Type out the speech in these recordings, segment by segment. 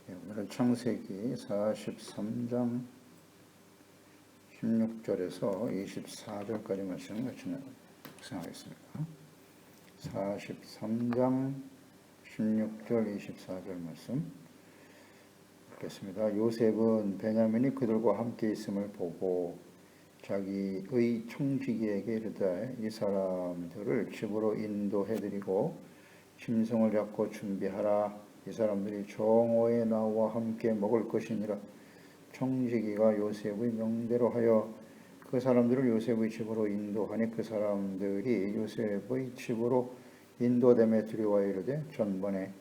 오늘은 창세기 43장 16절에서 24절까지 말씀을 같이 묵상하겠습니다. 43장 16절 24절 말씀 읽겠습니다. 요셉은 베냐민이 그들과 함께 있음을 보고 자기의 청지기에게 이르되 이 사람들을 집으로 인도해드리고 짐승을 잡고 준비하라. 이 사람들이 정오에 나와 함께 먹을 것이니라. 청지기가 요셉의 명대로 하여 그 사람들을 요셉의 집으로 인도하니 그 사람들이 요셉의 집으로 인도됨에 두려워하여 이르되 전번에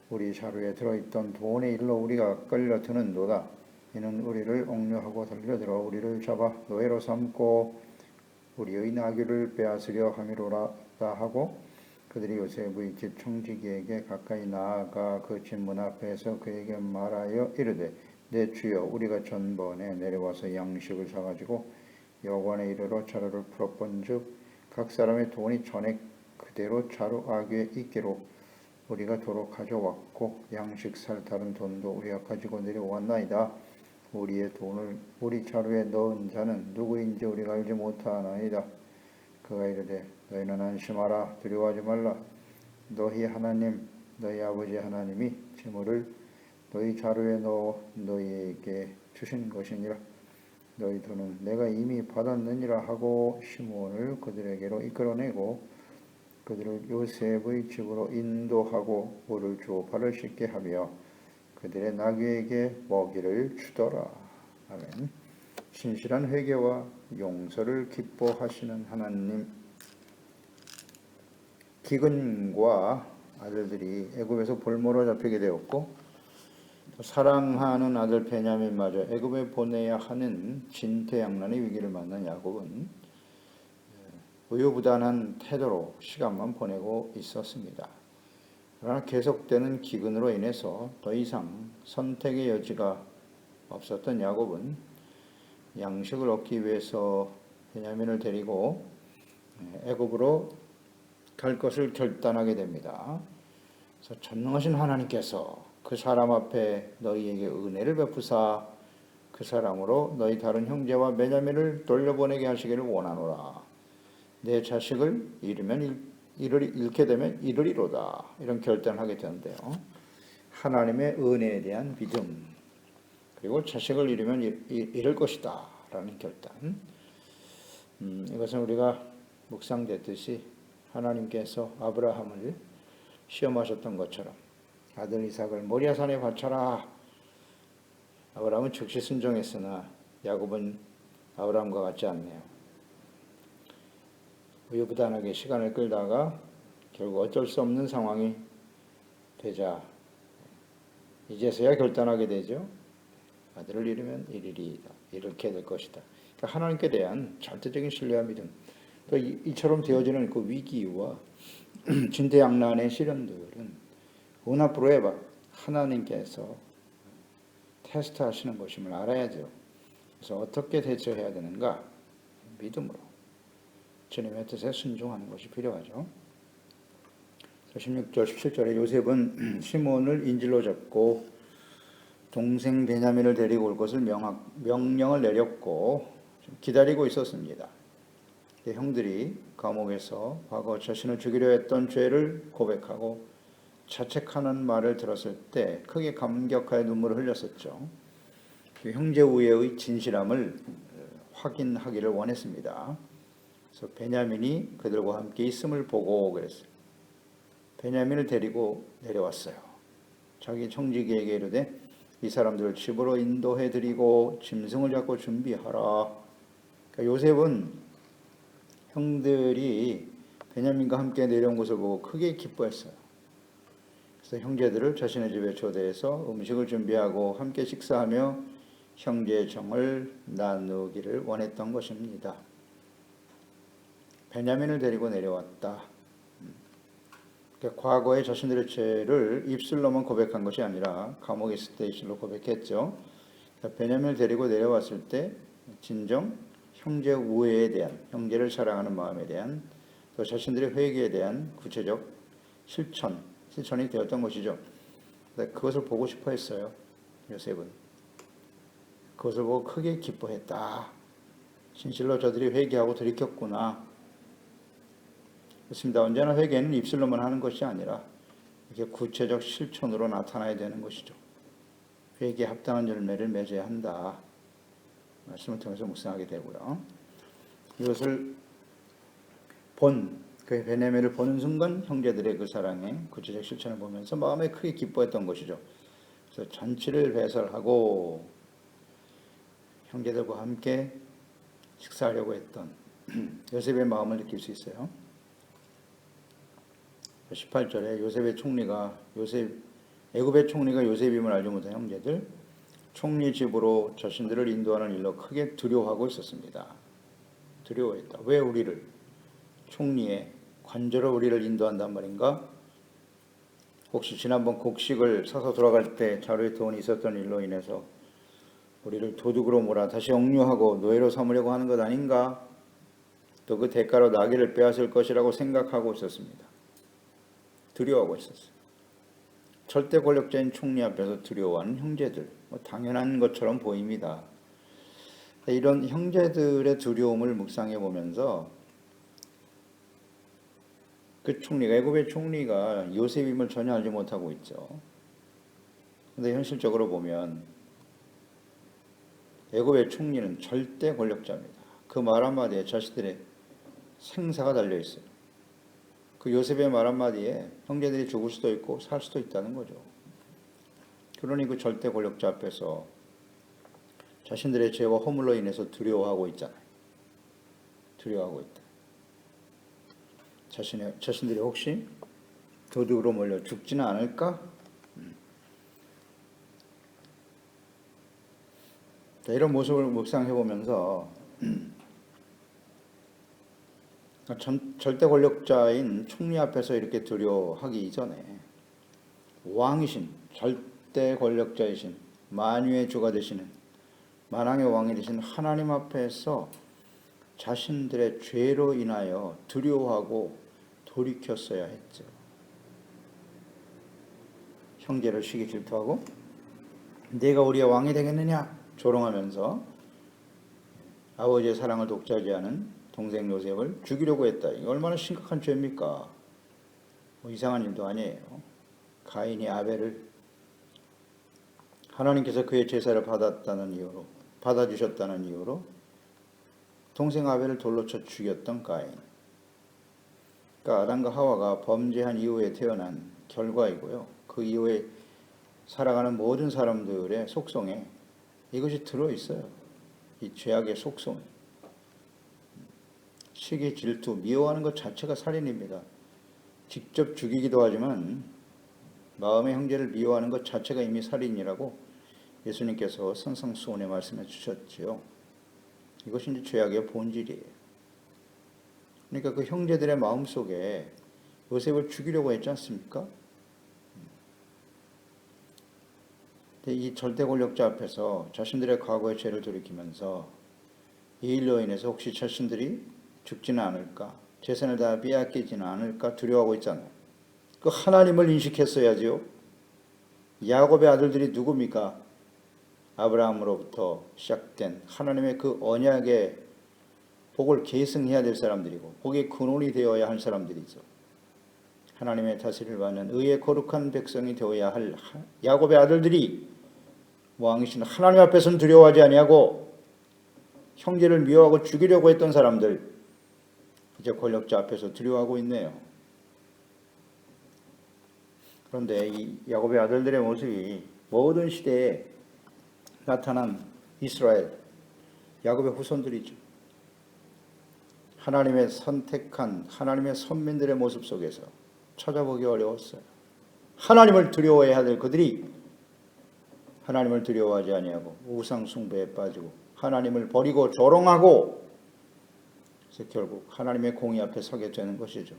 우리 자루에 들어있던 돈에 일러 우리가 끌려드는도다. 이는 우리를 옥류하고 달려들어 우리를 잡아 노예로 삼고 우리의 나귀를 빼앗으려 함이로다 하고 그들이 요셉의 집 청지기에게 가까이 나아가 그 집 문 앞에서 그에게 말하여 이르되 내 주여 우리가 전번에 내려와서 양식을 사가지고 여관에 이르러 자루를 풀어본즉 각 사람의 돈이 전에 그대로 자루 아귀에 있기로 우리가 도로 가져왔고 양식 살 다른 돈도 우리가 가지고 내려왔나이다. 우리의 돈을 우리 자루에 넣은 자는 누구인지 우리가 알지 못하나이다. 그가 이르되 너희는 안심하라. 두려워하지 말라. 너희 하나님 너희 아버지 하나님이 재물을 너희 자루에 넣어 너희에게 주신 것이니라. 너희 돈은 내가 이미 받았느니라 하고 시몬을 그들에게로 이끌어내고 그들을 요셉의 집으로 인도하고 물을 주어 발을 씻게 하며 그들의 나귀에게 먹이를 주더라. 아멘. 신실한 회개와 용서를 기뻐하시는 하나님. 기근과 아들들이 애굽에서 볼모로 잡히게 되었고 사랑하는 아들 베냐민마저 애굽에 보내야 하는 진퇴양난의 위기를 만난 야곱은 우유부단한 태도로 시간만 보내고 있었습니다. 그러나 계속되는 기근으로 인해서 더 이상 선택의 여지가 없었던 야곱은 양식을 얻기 위해서 베냐민을 데리고 애굽으로 갈 것을 결단하게 됩니다. 그래서 전능하신 하나님께서 그 사람 앞에 너희에게 은혜를 베푸사 그 사람으로 너희 다른 형제와 베냐민을 돌려보내게 하시기를 원하노라. 내 자식을 잃게 되면 잃으리로다. 이런 결단을 하게 되는데요. 하나님의 은혜에 대한 믿음 그리고 자식을 잃으면 잃을 것이다 라는 결단. 이것은 우리가 묵상됐듯이 하나님께서 아브라함을 시험하셨던 것처럼 아들 이삭을 모리아산에 바쳐라. 아브라함은 즉시 순종했으나 야곱은 아브라함과 같지 않네요. 우유부단하게 시간을 끌다가 결국 어쩔 수 없는 상황이 되자 이제서야 결단하게 되죠. 아들을 잃으면 잃으리이다. 이렇게 될 것이다. 그러니까 하나님께 대한 절대적인 신뢰와 믿음. 또 이처럼 되어지는 그 위기와 진퇴양난의 시련들은 운하프로에바 하나님께서 테스트하시는 것임을 알아야죠. 그래서 어떻게 대처해야 되는가? 믿음으로 주님의 뜻에 순종하는 것이 필요하죠. 16절 17절에 요셉은 시몬을 인질로 잡고 동생 베냐민을 데리고 올 것을 명령을 내렸고 기다리고 있었습니다. 형들이 감옥에서 과거 자신을 죽이려 했던 죄를 고백하고 자책하는 말을 들었을 때 크게 감격하여 눈물을 흘렸었죠. 형제 우애의 진실함을 확인하기를 원했습니다. 그래서 베냐민이 그들과 함께 있음을 보고 그랬어요. 베냐민을 데리고 내려왔어요. 자기 청지기에게 이르되 이 사람들을 집으로 인도해드리고 짐승을 잡고 준비하라. 그러니까 요셉은 형들이 베냐민과 함께 내려온 것을 보고 크게 기뻐했어요. 그래서 형제들을 자신의 집에 초대해서 음식을 준비하고 함께 식사하며 형제의 정을 나누기를 원했던 것입니다. 베냐민을 데리고 내려왔다. 과거에 자신들의 죄를 입술로만 고백한 것이 아니라 감옥에 있을 때 입술로 고백했죠. 베냐민을 데리고 내려왔을 때 진정 형제 우애에 대한, 형제를 사랑하는 마음에 대한, 또 자신들의 회개에 대한 구체적 실천이 되었던 것이죠. 그것을 보고 싶어 했어요. 요셉은. 그것을 보고 크게 기뻐했다. 진실로 저들이 회개하고 돌이켰구나. 그렇습니다. 언제나 회개는 입술로만 하는 것이 아니라 이게 구체적 실천으로 나타나야 되는 것이죠. 회개에 합당한 열매를 맺어야 한다. 말씀을 통해서 묵상하게 되고요. 이것을 그 베냐민을 보는 순간 형제들의 그 사랑의 구체적 실천을 보면서 마음에 크게 기뻐했던 것이죠. 그래서 잔치를 배설하고 형제들과 함께 식사하려고 했던 요셉의 마음을 느낄 수 있어요. 18절에 애굽의 총리가 요셉임을 알지 못한 형제들, 총리 집으로 자신들을 인도하는 일로 크게 두려워하고 있었습니다. 두려워했다. 왜 우리를, 총리의 관저로 우리를 인도한단 말인가? 혹시 지난번 곡식을 사서 돌아갈 때 자루에 돈이 있었던 일로 인해서 우리를 도둑으로 몰아 다시 억류하고 노예로 삼으려고 하는 것 아닌가? 또 그 대가로 나귀를 빼앗을 것이라고 생각하고 있었습니다. 두려워하고 있었어요. 절대 권력자인 총리 앞에서 두려워하는 형제들, 당연한 것처럼 보입니다. 이런 형제들의 두려움을 묵상해 보면서 그 총리가, 애굽의 총리가 요셉임을 전혀 알지 못하고 있죠. 그런데 현실적으로 보면 애굽의 총리는 절대 권력자입니다. 그 말 한마디에 자신들의 생사가 달려 있어요. 그 요셉의 말 한마디에 형제들이 죽을 수도 있고 살 수도 있다는 거죠. 그러니 그 절대 권력자 앞에서 자신들의 죄와 허물로 인해서 두려워하고 있잖아요. 두려워하고 있다. 자신들이 혹시 도둑으로 몰려 죽지는 않을까? 이런 모습을 묵상해 보면서 절대 권력자인 총리 앞에서 이렇게 두려워하기 이전에 왕이신, 절대 권력자이신, 만유의 주가 되시는, 만왕의 왕이 되신 하나님 앞에서 자신들의 죄로 인하여 두려워하고 돌이켰어야 했죠. 형제를 시기 질투하고 내가 우리의 왕이 되겠느냐 조롱하면서 아버지의 사랑을 독차지 않은 동생 요셉을 죽이려고 했다. 이게 얼마나 심각한 죄입니까? 이상한 일도 아니에요. 가인이 아벨을, 하나님께서 그의 제사를 받아주셨다는 이유로 동생 아벨을 돌로 쳐 죽였던 가인. 그러니까 아담과 하와가 범죄한 이후에 태어난 결과이고요. 그 이후에 살아가는 모든 사람들의 속성에 이것이 들어있어요. 이 죄악의 속성. 시기, 질투, 미워하는 것 자체가 살인입니다. 직접 죽이기도 하지만 마음의 형제를 미워하는 것 자체가 이미 살인이라고 예수님께서 선상수훈에 말씀해 주셨지요. 이것이 이제 죄악의 본질이에요. 그러니까 그 형제들의 마음속에 요셉을 죽이려고 했지 않습니까? 이 절대 권력자 앞에서 자신들의 과거의 죄를 돌이키면서 이 일로 인해서 혹시 자신들이 죽지는 않을까, 재산을 다 빼앗기지는 않을까 두려워하고 있잖아요. 그 하나님을 인식했어야지요. 야곱의 아들들이 누굽니까? 아브라함으로부터 시작된 하나님의 그 언약의 복을 계승해야 될 사람들이고 복의 근원이 되어야 할 사람들이죠. 하나님의 다스림을 받는 의의 거룩한 백성이 되어야 할 야곱의 아들들이 왕이신 하나님 앞에서는 두려워하지 아니하고 형제를 미워하고 죽이려고 했던 사람들, 이제 권력자 앞에서 두려워하고 있네요. 그런데 이 야곱의 아들들의 모습이 모든 시대에 나타난 이스라엘, 야곱의 후손들이죠. 하나님의 선택한 하나님의 선민들의 모습 속에서 찾아보기 어려웠어요. 하나님을 두려워해야 될 그들이 하나님을 두려워하지 아니하고 우상 숭배에 빠지고 하나님을 버리고 조롱하고, 그래서 결국 하나님의 공의 앞에 서게 되는 것이죠.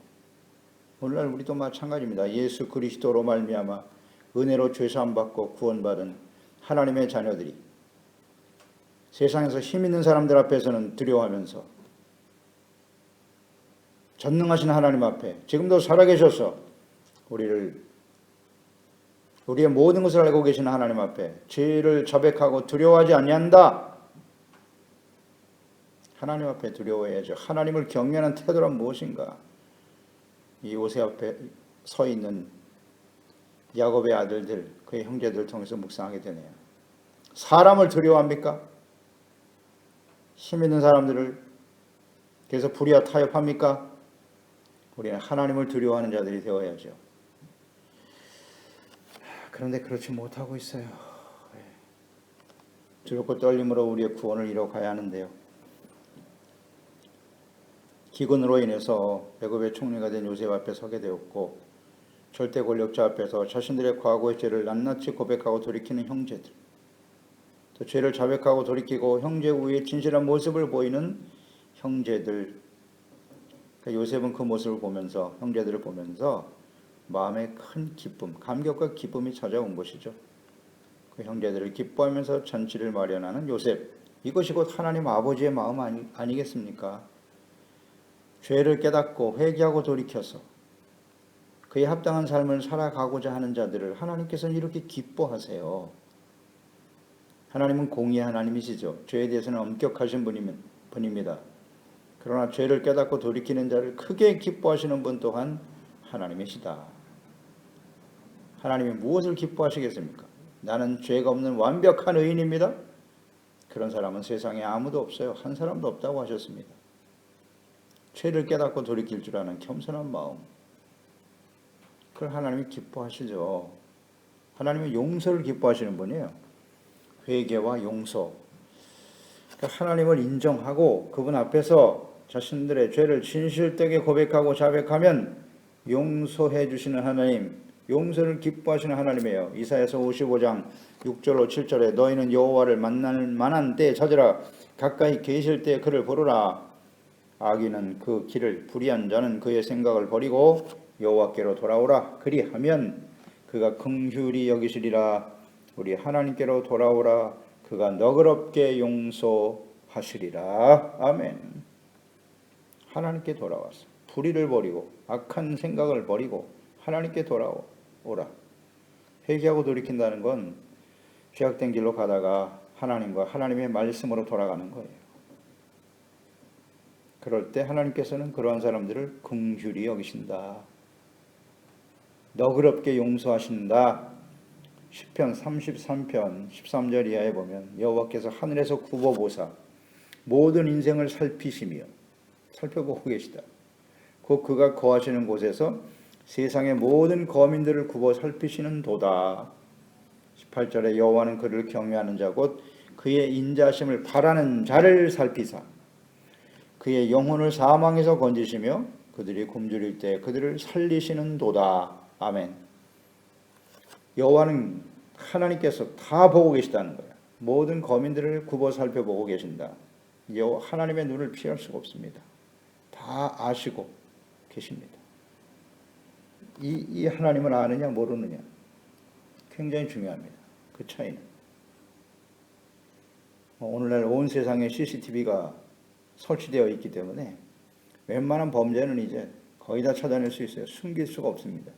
오늘날 우리도 마찬가지입니다. 예수 그리스도로 말미암아 은혜로 죄사함 받고 구원받은 하나님의 자녀들이 세상에서 힘 있는 사람들 앞에서는 두려워하면서 전능하신 하나님 앞에 지금도 살아계셔서 우리를 우리의 모든 것을 알고 계시는 하나님 앞에 죄를 자백하고 두려워하지 아니한다. 하나님 앞에 두려워해야죠. 하나님을 경외하는 태도란 무엇인가? 이 요셉 앞에 서 있는 야곱의 아들들, 그의 형제들을 통해서 묵상하게 되네요. 사람을 두려워합니까? 힘 있는 사람들을 그래서 불의와 타협합니까? 우리는 하나님을 두려워하는 자들이 되어야죠. 그런데 그렇지 못하고 있어요. 두렵고 떨림으로 우리의 구원을 이뤄가야 하는데요. 기근으로 인해서 애굽의 총리가 된 요셉 앞에 서게 되었고 절대 권력자 앞에서 자신들의 과거의 죄를 낱낱이 고백하고 돌이키는 형제들, 또 죄를 자백하고 돌이키고 형제 우위의 진실한 모습을 보이는 형제들. 그러니까 요셉은 그 모습을 보면서, 형제들을 보면서 마음에 큰 기쁨, 감격과 기쁨이 찾아온 것이죠. 그 형제들을 기뻐하면서 잔치를 마련하는 요셉, 이것이 곧 하나님 아버지의 마음 아니겠습니까? 죄를 깨닫고 회개하고 돌이켜서 그에 합당한 삶을 살아가고자 하는 자들을 하나님께서는 이렇게 기뻐하세요. 하나님은 공의의 하나님이시죠. 죄에 대해서는 엄격하신 분입니다. 그러나 죄를 깨닫고 돌이키는 자를 크게 기뻐하시는 분 또한 하나님이시다. 하나님이 무엇을 기뻐하시겠습니까? 나는 죄가 없는 완벽한 의인입니다. 그런 사람은 세상에 아무도 없어요. 한 사람도 없다고 하셨습니다. 죄를 깨닫고 돌이킬 줄 아는 겸손한 마음, 그걸 하나님이 기뻐하시죠. 하나님은 용서를 기뻐하시는 분이에요. 회개와 용서. 그러니까 하나님을 인정하고 그분 앞에서 자신들의 죄를 진실되게 고백하고 자백하면 용서해 주시는 하나님, 용서를 기뻐하시는 하나님이에요. 이사야서 55장 6절로 7절에 너희는 여호와를 만날 만한 때에 찾으라. 가까이 계실 때에 그를 부르라. 악인은 그 길을, 불의한 자는 그의 생각을 버리고 여호와께로 돌아오라. 그리하면 그가 긍휼히 여기시리라. 우리 하나님께로 돌아오라. 그가 너그럽게 용서하시리라. 아멘. 하나님께 돌아와서 불의를 버리고 악한 생각을 버리고 하나님께 돌아오라. 회개하고 돌이킨다는 건 죄악된 길로 가다가 하나님과 하나님의 말씀으로 돌아가는 거예요. 그럴 때 하나님께서는 그러한 사람들을 긍휼히 여기신다. 너그럽게 용서하신다. 시편 33편 13절 이하에 보면 여호와께서 하늘에서 굽어보사 모든 인생을 살펴보고 계시다. 곧 그가 거하시는 곳에서 세상의 모든 거민들을 굽어 살피시는 도다. 18절에 여호와는 그를 경외하는 자 곧 그의 인자하심을 바라는 자를 살피사 그의 영혼을 사망에서 건지시며 그들이 굶주릴 때 그들을 살리시는 도다. 아멘. 여호와는 하나님께서 다 보고 계시다는 거예요. 모든 거민들을 굽어 살펴보고 계신다. 하나님의 눈을 피할 수가 없습니다. 다 아시고 계십니다. 이 하나님을 아느냐 모르느냐 굉장히 중요합니다. 그 차이는. 오늘날 온 세상에 CCTV가 설치되어 있기 때문에 웬만한 범죄는 이제 거의 다 찾아낼 수 있어요. 숨길 수가 없습니다.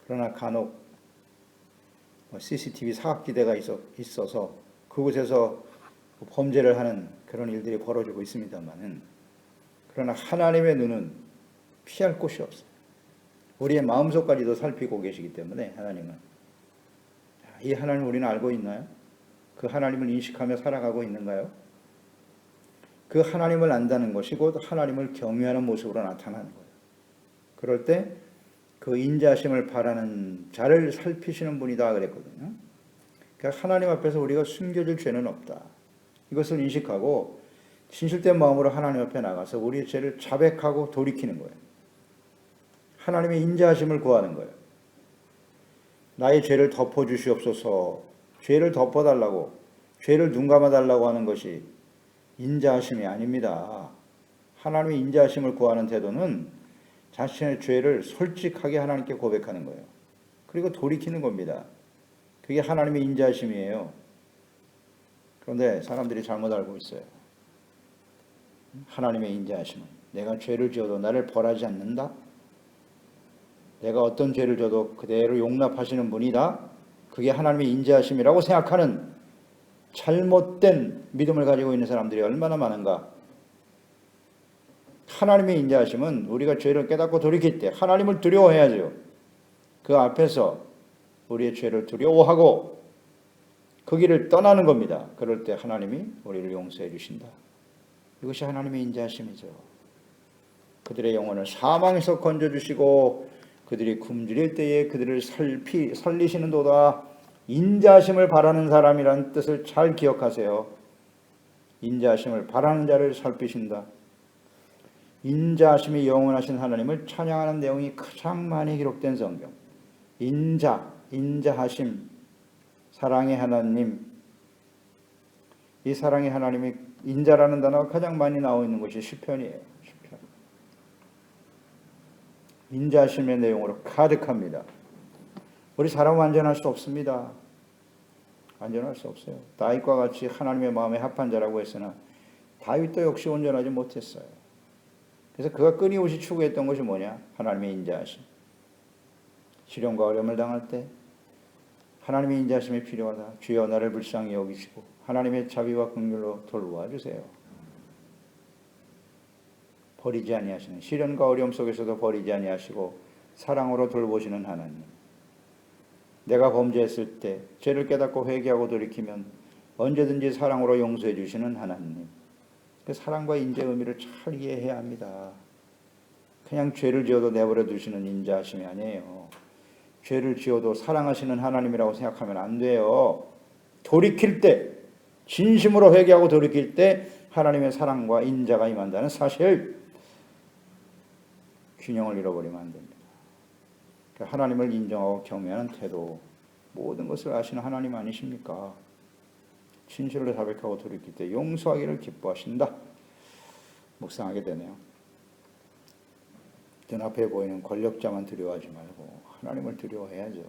그러나 간혹 CCTV 사각지대가 있어서 그곳에서 범죄를 하는 그런 일들이 벌어지고 있습니다만은, 그러나 하나님의 눈은 피할 곳이 없어요. 우리의 마음속까지도 살피고 계시기 때문에 하나님은, 이 하나님을 우리는 알고 있나요? 그 하나님을 인식하며 살아가고 있는가요? 그 하나님을 안다는 것이 곧 하나님을 경외하는 모습으로 나타나는 거예요. 그럴 때 그 인자하심을 바라는 자를 살피시는 분이다 그랬거든요. 그러니까 하나님 앞에서 우리가 숨겨질 죄는 없다. 이것을 인식하고 진실된 마음으로 하나님 앞에 나가서 우리의 죄를 자백하고 돌이키는 거예요. 하나님의 인자하심을 구하는 거예요. 나의 죄를 덮어주시옵소서, 죄를 덮어달라고, 죄를 눈감아달라고 하는 것이 인자하심이 아닙니다. 하나님의 인자하심을 구하는 태도는 자신의 죄를 솔직하게 하나님께 고백하는 거예요. 그리고 돌이키는 겁니다. 그게 하나님의 인자하심이에요. 그런데 사람들이 잘못 알고 있어요. 하나님의 인자하심은 내가 죄를 지어도 나를 벌하지 않는다? 내가 어떤 죄를 져도 그대로 용납하시는 분이다. 그게 하나님의 인자하심이라고 생각하는 잘못된 믿음을 가지고 있는 사람들이 얼마나 많은가. 하나님의 인자하심은 우리가 죄를 깨닫고 돌이킬 때 하나님을 두려워해야죠. 그 앞에서 우리의 죄를 두려워하고 그 길을 떠나는 겁니다. 그럴 때 하나님이 우리를 용서해 주신다. 이것이 하나님의 인자하심이죠. 그들의 영혼을 사망에서 건져주시고 그들이 굶주릴 때에 그들을 살리시는도다. 인자하심을 바라는 사람이라는 뜻을 잘 기억하세요. 인자하심을 바라는 자를 살피신다. 인자하심이 영원하신 하나님을 찬양하는 내용이 가장 많이 기록된 성경. 인자하심, 사랑의 하나님. 이 사랑의 하나님이 인자라는 단어가 가장 많이 나와 있는 것이 시편이에요. 시편. 인자하심의 내용으로 가득합니다. 우리 사람은 완전할 수 없습니다. 완전할 수 없어요. 다윗과 같이 하나님의 마음에 합한 자라고 했으나 다윗도 역시 온전하지 못했어요. 그래서 그가 끊임없이 추구했던 것이 뭐냐? 하나님의 인자하심. 시련과 어려움을 당할 때 하나님의 인자하심이 필요하다. 주여 나를 불쌍히 여기시고 하나님의 자비와 긍휼로 돌보아 주세요. 버리지 아니하시는, 시련과 어려움 속에서도 버리지 아니하시고 사랑으로 돌보시는 하나님. 내가 범죄했을 때 죄를 깨닫고 회개하고 돌이키면 언제든지 사랑으로 용서해 주시는 하나님. 그 사랑과 인자의 의미를 잘 이해해야 합니다. 그냥 죄를 지어도 내버려 두시는 인자하심이 아니에요. 죄를 지어도 사랑하시는 하나님이라고 생각하면 안 돼요. 돌이킬 때, 진심으로 회개하고 돌이킬 때 하나님의 사랑과 인자가 임한다는 사실, 균형을 잃어버리면 안 됩니다. 하나님을 인정하고 경외하는 태도, 모든 것을 아시는 하나님 아니십니까? 진실을 자백하고 돌이킬 때 용서하기를 기뻐하신다. 묵상하게 되네요. 눈앞에 보이는 권력자만 두려워하지 말고 하나님을 두려워해야죠.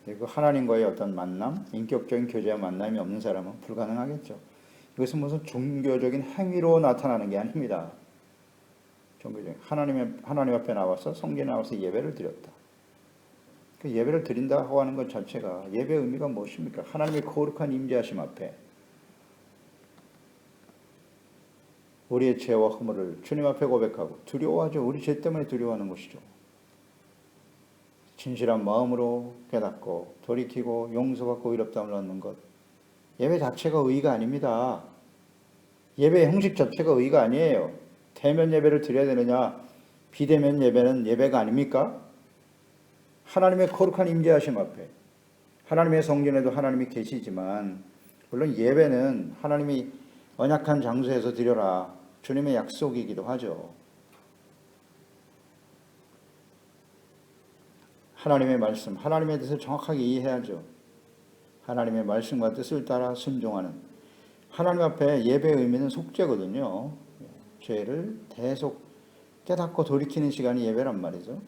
그 하나님과의 어떤 만남, 인격적인 교제와 만남이 없는 사람은 불가능하겠죠. 이것은 무슨 종교적인 행위로 나타나는 게 아닙니다. 종교적인 하나님 앞에 나와서 성전에 나와서 예배를 드렸다. 그 예배를 드린다고 하는 것 자체가 예배의 의미가 무엇입니까? 하나님의 거룩한 임재하심 앞에 우리의 죄와 허물을 주님 앞에 고백하고 두려워하죠. 우리 죄 때문에 두려워하는 것이죠. 진실한 마음으로 깨닫고 돌이키고 용서받고 의롭다함을 얻는 것. 예배 자체가 의의가 아닙니다. 예배의 형식 자체가 의의가 아니에요. 대면 예배를 드려야 되느냐? 비대면 예배는 예배가 아닙니까? 하나님의 거룩한 임재하심 앞에 하나님의 성전에도 하나님이 계시지만 물론 예배는 하나님이 언약한 장소에서 드려라. 주님의 약속이기도 하죠. 하나님의 말씀, 하나님의 뜻을 정확하게 이해해야죠. 하나님의 말씀과 뜻을 따라 순종하는 하나님 앞에 예배의 의미는 속죄거든요. 죄를 계속 깨닫고 돌이키는 시간이 예배란 말이죠.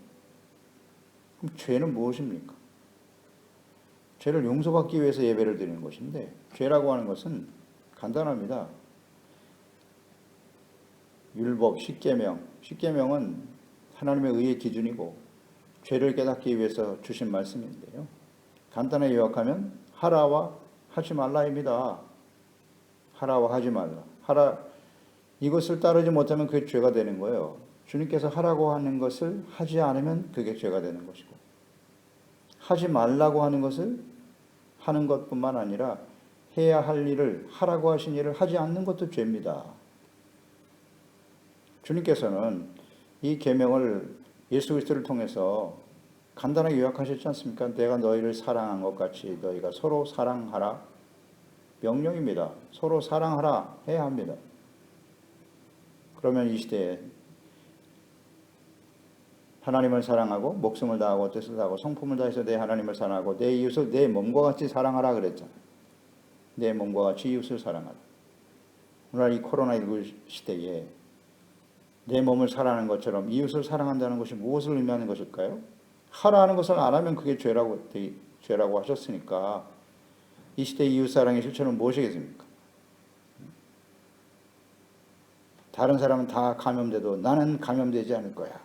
그럼 죄는 무엇입니까? 죄를 용서받기 위해서 예배를 드리는 것인데 죄라고 하는 것은 간단합니다. 율법, 십계명은 하나님의 의의 기준이고 죄를 깨닫기 위해서 주신 말씀인데요. 간단하게 요약하면 하라와 하지 말라입니다. 하라와 하지 말라. 이것을 따르지 못하면 그게 죄가 되는 거예요. 주님께서 하라고 하는 것을 하지 않으면 그게 죄가 되는 것이고 하지 말라고 하는 것을 하는 것뿐만 아니라 해야 할 일을 하라고 하신 일을 하지 않는 것도 죄입니다. 주님께서는 이 계명을 예수 그리스도를 통해서 간단하게 요약하셨지 않습니까? 내가 너희를 사랑한 것 같이 너희가 서로 사랑하라. 명령입니다. 서로 사랑하라 해야 합니다. 그러면 이 시대에 하나님을 사랑하고 목숨을 다하고 뜻을 다하고 성품을 다해서 내 하나님을 사랑하고 내 이웃을 내 몸과 같이 사랑하라 그랬잖아요. 내 몸과 같이 이웃을 사랑하라. 오늘 이 코로나19 시대에 내 몸을 사랑하는 것처럼 이웃을 사랑한다는 것이 무엇을 의미하는 것일까요? 하라는 것을 안 하면 그게 죄라고 하셨으니까 이 시대의 이웃사랑의 실천은 무엇이겠습니까? 다른 사람은 다 감염돼도 나는 감염되지 않을 거야.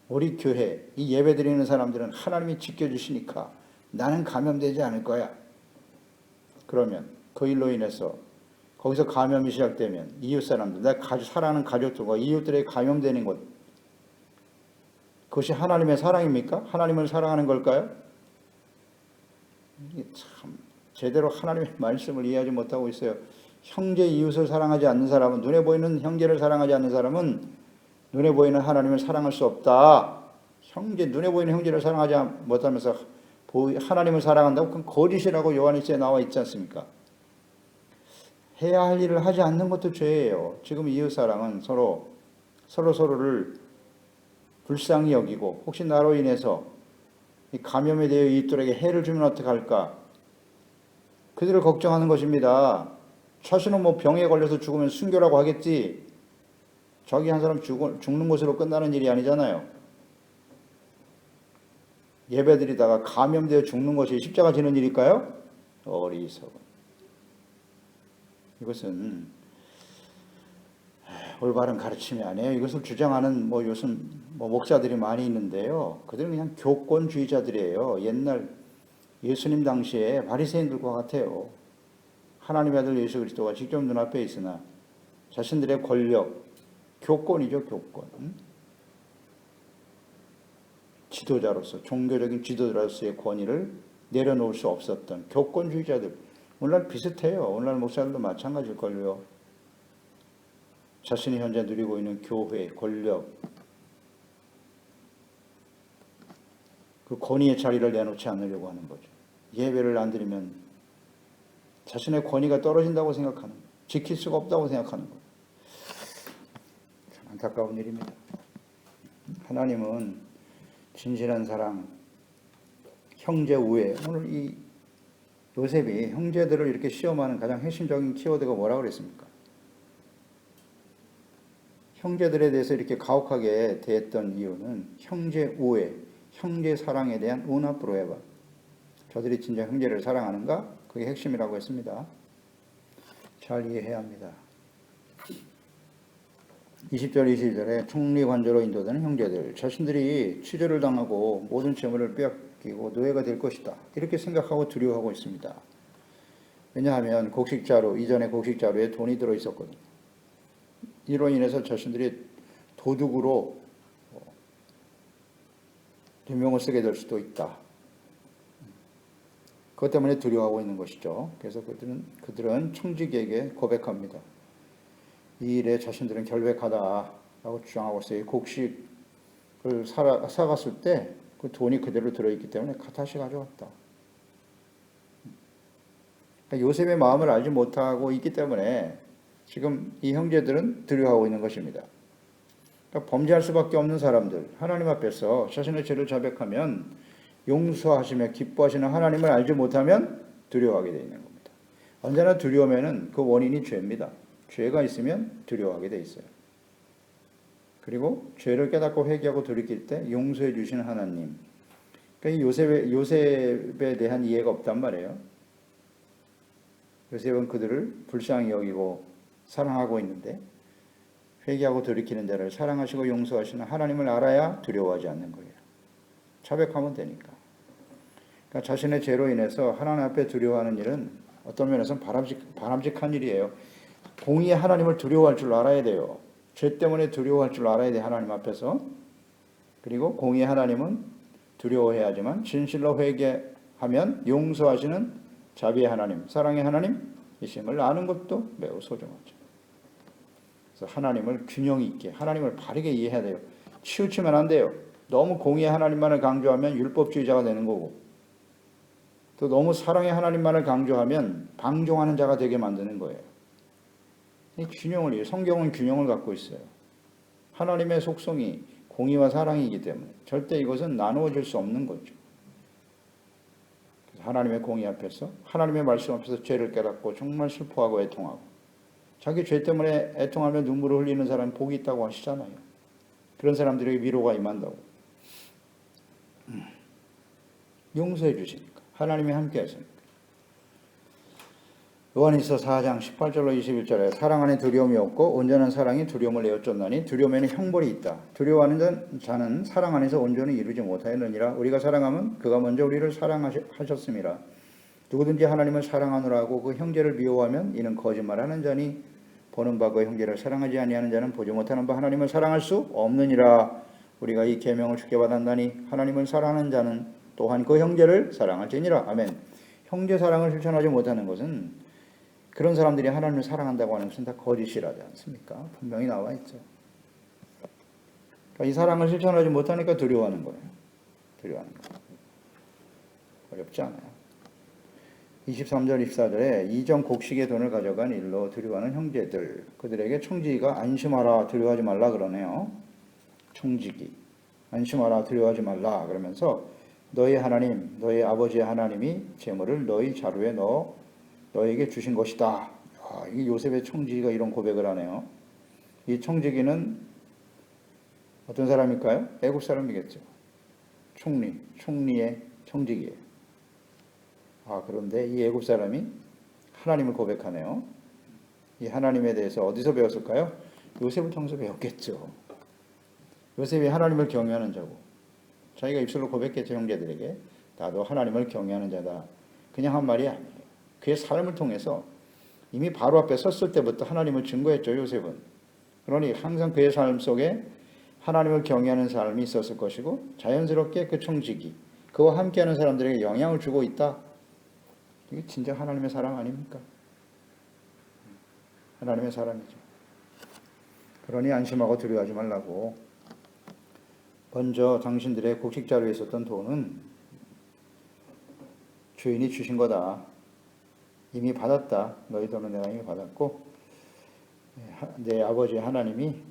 우리 교회 이 예배 드리는 사람들은 하나님이 지켜주시니까 나는 감염되지 않을 거야. 그러면 그 일로 인해서 거기서 감염이 시작되면 이웃 사람들, 내가 사랑하는 가족들과 이웃들에게 감염되는 것, 그것이 하나님의 사랑입니까? 하나님을 사랑하는 걸까요? 이게 참 제대로 하나님의 말씀을 이해하지 못하고 있어요. 형제 이웃을 사랑하지 않는 사람은, 눈에 보이는 형제를 사랑하지 않는 사람은 눈에 보이는 하나님을 사랑할 수 없다. 눈에 보이는 형제를 사랑하지 못하면서 하나님을 사랑한다고? 그건 거짓이라고 요한일서에 나와 있지 않습니까? 해야 할 일을 하지 않는 것도 죄예요. 지금 이웃 사랑은 서로를 불쌍히 여기고, 혹시 나로 인해서 이 감염에 대해 이웃들에게 해를 주면 어떡할까? 그들을 걱정하는 것입니다. 자신은 뭐 병에 걸려서 죽으면 순교라고 하겠지. 저기 한 사람 죽는 것으로 끝나는 일이 아니잖아요. 예배드리다가 감염되어 죽는 것이 십자가 지는 일일까요? 어리석은. 이것은 올바른 가르침이 아니에요. 이것을 주장하는 요즘 목사들이 많이 있는데요. 그들은 그냥 교권주의자들이에요. 옛날 예수님 당시에 바리새인들과 같아요. 하나님의 아들 예수 그리스도가 직접 눈앞에 있으나 자신들의 권력, 교권이죠, 교권. 지도자로서, 종교적인 지도자로서의 권위를 내려놓을 수 없었던 교권주의자들. 오늘날 비슷해요. 오늘날 목사들도 마찬가지일걸요. 자신이 현재 누리고 있는 교회, 권력, 그 권위의 자리를 내놓지 않으려고 하는 거죠. 예배를 안 드리면 자신의 권위가 떨어진다고 생각하는 거예요. 지킬 수가 없다고 생각하는 거예요. 참 안타까운 일입니다. 하나님은 진실한 사랑, 형제 우애. 오늘 이 요셉이 형제들을 이렇게 시험하는 가장 핵심적인 키워드가 뭐라고 그랬습니까? 형제들에 대해서 이렇게 가혹하게 대했던 이유는 형제 우애, 형제 사랑에 대한 은하프로에바. 저들이 진짜 형제를 사랑하는가? 그게 핵심이라고 했습니다. 잘 이해해야 합니다. 20절, 21절에 총리관저로 인도되는 형제들, 자신들이 취조를 당하고 모든 재물을 빼앗기고 노예가 될 것이다. 이렇게 생각하고 두려워하고 있습니다. 왜냐하면 이전에 곡식자루에 돈이 들어있었거든요. 이로 인해서 자신들이 도둑으로 누명을 쓰게 될 수도 있다. 그것 때문에 두려워하고 있는 것이죠. 그래서 그들은 청지기에게 고백합니다. 이 일에 자신들은 결백하다라고 주장하고 있어요. 곡식을 사갔을 때 그 돈이 그대로 들어있기 때문에 다시 가져왔다. 그러니까 요셉의 마음을 알지 못하고 있기 때문에 지금 이 형제들은 두려워하고 있는 것입니다. 그러니까 범죄할 수밖에 없는 사람들, 하나님 앞에서 자신의 죄를 자백하면 용서하시며 기뻐하시는 하나님을 알지 못하면 두려워하게 되어 있는 겁니다. 언제나 두려우면은 그 원인이 죄입니다. 죄가 있으면 두려워하게 되어 있어요. 그리고 죄를 깨닫고 회개하고 돌이킬 때 용서해 주시는 하나님. 그러니까 요셉에 대한 이해가 없단 말이에요. 요셉은 그들을 불쌍히 여기고 사랑하고 있는데 회개하고 돌이키는 데를 사랑하시고 용서하시는 하나님을 알아야 두려워하지 않는 거예요. 자백하면 되니까. 그러니까 자신의 죄로 인해서 하나님 앞에 두려워하는 일은 어떤 면에서는 바람직한 일이에요. 공의의 하나님을 두려워할 줄 알아야 돼요. 죄 때문에 두려워할 줄 알아야 돼, 하나님 앞에서. 그리고 공의의 하나님은 두려워해야지만 진실로 회개하면 용서하시는 자비의 하나님, 사랑의 하나님이심을 아는 것도 매우 소중하죠. 그래서 하나님을 균형 있게, 하나님을 바르게 이해해야 돼요. 치우치면 안 돼요. 너무 공의의 하나님만을 강조하면 율법주의자가 되는 거고, 또 너무 사랑의 하나님만을 강조하면 방종하는 자가 되게 만드는 거예요. 이 균형을, 성경은 균형을 갖고 있어요. 하나님의 속성이 공의와 사랑이기 때문에 절대 이것은 나누어질 수 없는 거죠. 그래서 하나님의 공의 앞에서, 하나님의 말씀 앞에서 죄를 깨닫고 정말 슬퍼하고 애통하고, 자기 죄 때문에 애통하며 눈물을 흘리는 사람이 복이 있다고 하시잖아요. 그런 사람들에게 위로가 임한다고. 용서해 주시니까. 하나님이 함께 하시니까. 요한일서 4장 18절로 21절에 사랑 안에 두려움이 없고 온전한 사랑이 두려움을 내어 쫓나니 두려움에는 형벌이 있다. 두려워하는 자는 사랑 안에서 온전히 이루지 못하였느니라. 우리가 사랑하면 그가 먼저 우리를 사랑하셨음이라. 누구든지 하나님을 사랑하노라 하고 그 형제를 미워하면 이는 거짓말하는 자니 보는 바 그 형제를 사랑하지 아니하는 자는 보지 못하는 바 하나님을 사랑할 수 없느니라. 우리가 이 계명을 주께 받았나니 하나님을 사랑하는 자는 또한 그 형제를 사랑할지니라. 아멘. 형제 사랑을 실천하지 못하는 것은 그런 사람들이 하나님을 사랑한다고 하는 것은 다 거짓이라지 않습니까? 분명히 나와 있죠. 그러니까 이 사랑을 실천하지 못하니까 두려워하는 거예요. 두려워하는 거예요. 어렵지 않아요. 23절 24절에 이전 곡식의 돈을 가져간 일로 두려워하는 형제들 그들에게 청지기가 안심하라 두려워하지 말라 그러네요. 청지기 안심하라 두려워하지 말라 그러면서 너희 하나님 너희 아버지의 하나님이 재물을 너희 자루에 넣어 너에게 주신 것이다. 이 요셉의 청지기가 이런 고백을 하네요. 이 청지기는 어떤 사람일까요? 애국 사람이겠죠. 총리의 청지기예요. 그런데 이 애국 사람이 하나님을 고백하네요. 이 하나님에 대해서 어디서 배웠을까요? 요셉을 통해서 배웠겠죠. 요셉이 하나님을 경외하는 자고 자기가 입술로 고백했죠. 형제들에게 나도 하나님을 경외하는 자다. 그냥 한 말이 아니에요. 그의 삶을 통해서 이미 바로 앞에 섰을 때부터 하나님을 증거했죠. 요셉은. 그러니 항상 그의 삶 속에 하나님을 경외하는 삶이 있었을 것이고 자연스럽게 그 청지기 그와 함께하는 사람들에게 영향을 주고 있다. 이게 진짜 하나님의 사랑 아닙니까? 하나님의 사랑이죠. 그러니 안심하고 두려워하지 말라고. 먼저 당신들의 곡식 자루에 있었던 돈은 주인이 주신 거다. 이미 받았다. 너희 돈은 내가 이미 받았고 내 아버지 하나님이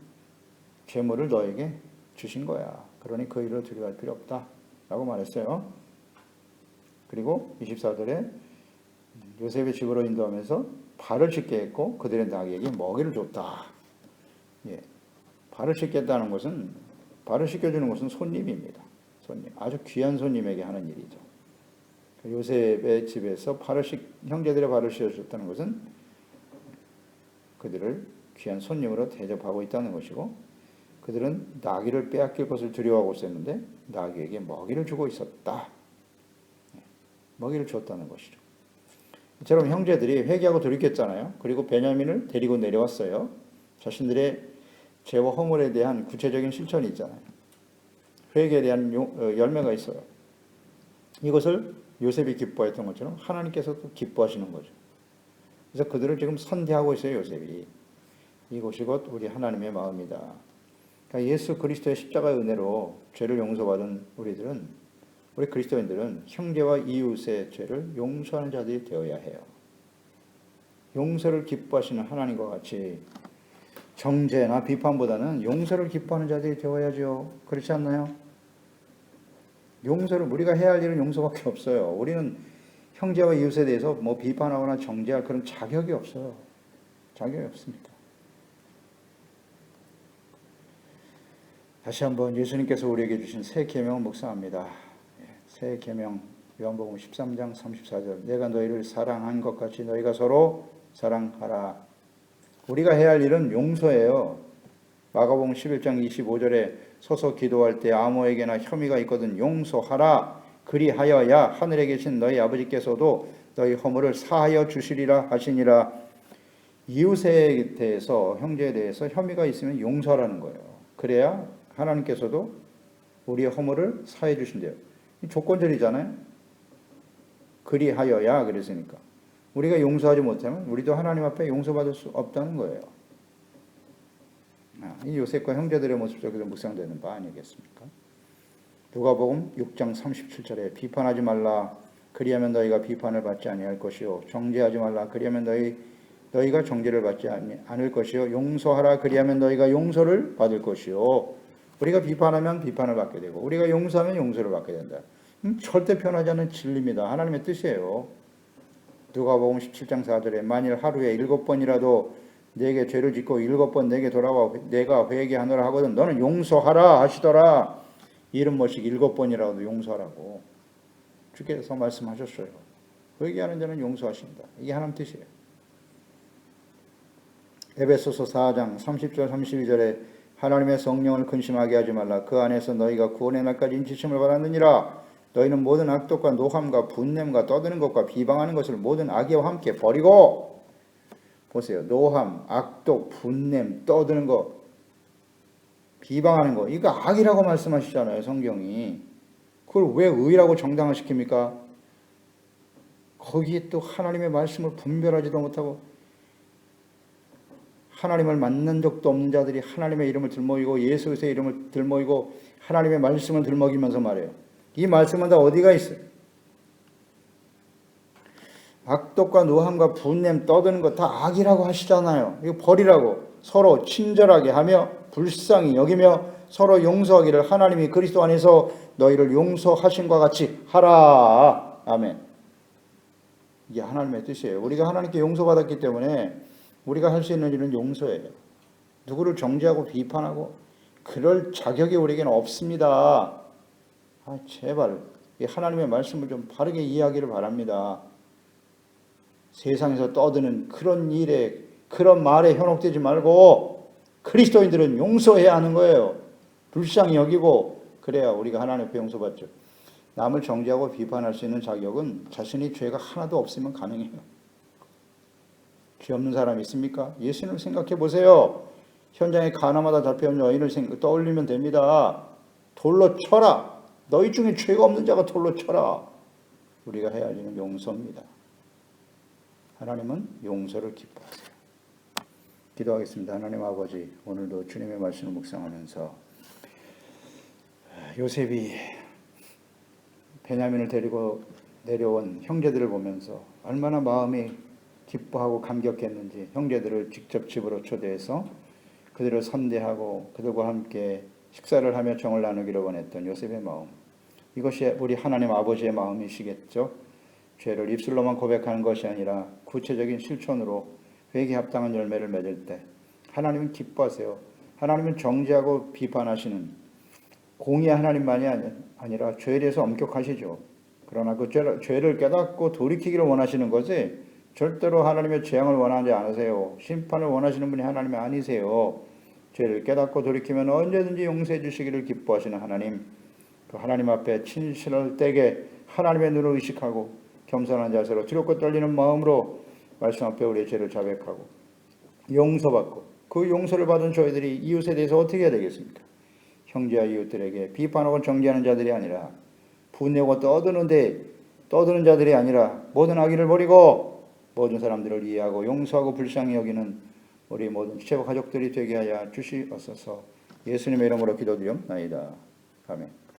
재물을 너에게 주신 거야. 그러니 그 일을 두려워할 필요 없다. 라고 말했어요. 그리고 24절에 요셉의 집으로 인도하면서 발을 씻게 했고 그들의 나귀에게 먹이를 줬다. 발을 씻겠다는 것은 발을 씻겨주는 것은 손님입니다. 손님. 아주 귀한 손님에게 하는 일이죠. 요셉의 집에서 형제들의 발을 씻어줬다는 것은 그들을 귀한 손님으로 대접하고 있다는 것이고 그들은 나귀를 빼앗길 것을 두려워하고 있었는데 나귀에게 먹이를 주고 있었다. 먹이를 줬다는 것이죠. 이처럼 형제들이 회개하고 돌이켰잖아요. 그리고 베냐민을 데리고 내려왔어요. 자신들의 죄와 허물에 대한 구체적인 실천이 있잖아요. 회개에 대한 열매가 있어요. 이것을 요셉이 기뻐했던 것처럼 하나님께서도 기뻐하시는 거죠. 그래서 그들을 지금 선대하고 있어요. 요셉이. 이것이 곧 우리 하나님의 마음이다. 그러니까 예수 그리스도의 십자가의 은혜로 죄를 용서받은 우리 그리스도인들은 형제와 이웃의 죄를 용서하는 자들이 되어야 해요. 용서를 기뻐하시는 하나님과 같이 정죄나 비판보다는 용서를 기뻐하는 자들이 되어야죠. 그렇지 않나요? 용서를 우리가 해야 할 일은 용서밖에 없어요. 우리는 형제와 이웃에 대해서 비판하거나 정죄할 그런 자격이 없어요. 자격이 없습니다. 다시 한번 예수님께서 우리에게 주신 새 계명을 묵상합니다. 새 계명 요한복음 13장 34절 내가 너희를 사랑한 것 같이 너희가 서로 사랑하라. 우리가 해야 할 일은 용서예요. 마가복음 11장 25절에 서서 기도할 때 아무에게나 혐의가 있거든 용서하라. 그리하여야 하늘에 계신 너희 아버지께서도 너희 허물을 사하여 주시리라 하시니라. 이웃에 대해서 형제에 대해서 혐의가 있으면 용서하라는 거예요. 그래야 하나님께서도 우리의 허물을 사해 주신대요. 조건절이잖아요. 그리하여야 그랬으니까. 우리가 용서하지 못하면 우리도 하나님 앞에 용서받을 수 없다는 거예요. 이 요셉과 형제들의 모습 속에서 묵상되는 바 아니겠습니까? 누가복음 6장 37절에 비판하지 말라. 그리하면 너희가 비판을 받지 아니할 것이요. 정죄하지 말라. 그리하면 너희가 정죄를 받지 않을 것이요. 용서하라. 그리하면 너희가 용서를 받을 것이요. 우리가 비판하면 비판을 받게 되고 우리가 용서하면 용서를 받게 된다. 절대 변하지 않는 진리입니다. 하나님의 뜻이에요. 누가복음 17장 4절에 만일 하루에 7번이라도 내게 죄를 짓고 7번 내게 돌아와 내가 회개하노라 하거든 너는 용서하라 하시더라. 이런 것이 7번이라도 용서하라고 주께서 말씀하셨어요. 회개하는 자는 용서하신다. 이게 하나님 뜻이에요. 에베소서 4장 30절 32절에 하나님의 성령을 근심하게 하지 말라. 그 안에서 너희가 구원의 날까지 인치심을 받았느니라. 너희는 모든 악독과 노함과 분냄과 떠드는 것과 비방하는 것을 모든 악의와 함께 버리고, 보세요. 노함, 악독, 분냄, 떠드는 것, 비방하는 것, 이거 악이라고 말씀하시잖아요, 성경이. 그걸 왜 의라고 정당화시킵니까? 거기에 또 하나님의 말씀을 분별하지도 못하고 하나님을 만난 적도 없는 자들이 하나님의 이름을 들먹이고 예수 그리스도의 이름을 들먹이고 하나님의 말씀을 들먹이면서 말해요. 이 말씀은 다 어디가 있어요? 악독과 노함과 분냄 떠드는 거 다 악이라고 하시잖아요. 이거 버리라고. 서로 친절하게 하며 불쌍히 여기며 서로 용서하기를 하나님이 그리스도 안에서 너희를 용서하신 것 같이 하라. 아멘. 이게 하나님의 뜻이에요. 우리가 하나님께 용서받았기 때문에 우리가 할 수 있는 일은 용서예요. 누구를 정죄하고 비판하고 그럴 자격이 우리에게는 없습니다. 제발 하나님의 말씀을 좀 바르게 이해하기를 바랍니다. 세상에서 떠드는 그런 일에 그런 말에 현혹되지 말고 그리스도인들은 용서해야 하는 거예요. 불쌍히 여기고 그래야 우리가 하나님 앞에 용서받죠. 남을 정죄하고 비판할 수 있는 자격은 자신이 죄가 하나도 없으면 가능해요. 죄 없는 사람이 있습니까? 예수님을 생각해 보세요. 현장에 가나마다 잡혀온 여인을 떠올리면 됩니다. 돌로 쳐라. 너희 중에 죄가 없는 자가 돌로 쳐라. 우리가 해야 할 일은 용서입니다. 하나님은 용서를 기뻐하세요. 기도하겠습니다. 하나님 아버지, 오늘도 주님의 말씀을 묵상하면서 요셉이 베냐민을 데리고 내려온 형제들을 보면서 얼마나 마음이 기뻐하고 감격했는지, 형제들을 직접 집으로 초대해서 그들을 선대하고 그들과 함께 식사를 하며 정을 나누기를 원했던 요셉의 마음, 이것이 우리 하나님 아버지의 마음이시겠죠. 죄를 입술로만 고백하는 것이 아니라 구체적인 실천으로 회개에 합당한 열매를 맺을 때 하나님은 기뻐하세요. 하나님은 정죄하고 비판하시는 공의의 하나님만이 아니라 죄에 대해서 엄격하시죠. 그러나 그 죄를 깨닫고 돌이키기를 원하시는 것이 절대로 하나님의 재앙을 원하지 않으세요. 심판을 원하시는 분이 하나님이 아니세요. 죄를 깨닫고 돌이키면 언제든지 용서해 주시기를 기뻐하시는 하나님, 그 하나님 앞에 진실을 떼게 하나님의 눈을 의식하고 겸손한 자세로 두렵고 떨리는 마음으로 말씀 앞에 우리의 죄를 자백하고 용서받고 그 용서를 받은 저희들이 이웃에 대해서 어떻게 해야 되겠습니까? 형제와 이웃들에게 비판하고 정죄하는 자들이 아니라 분내고 떠드는 자들이 아니라 모든 악의를 버리고 모든 사람들을 이해하고 용서하고 불쌍히 여기는 우리 모든 지체와 가족들이 되게 하여 주시옵소서. 예수님의 이름으로 기도드리옵나이다. 아멘.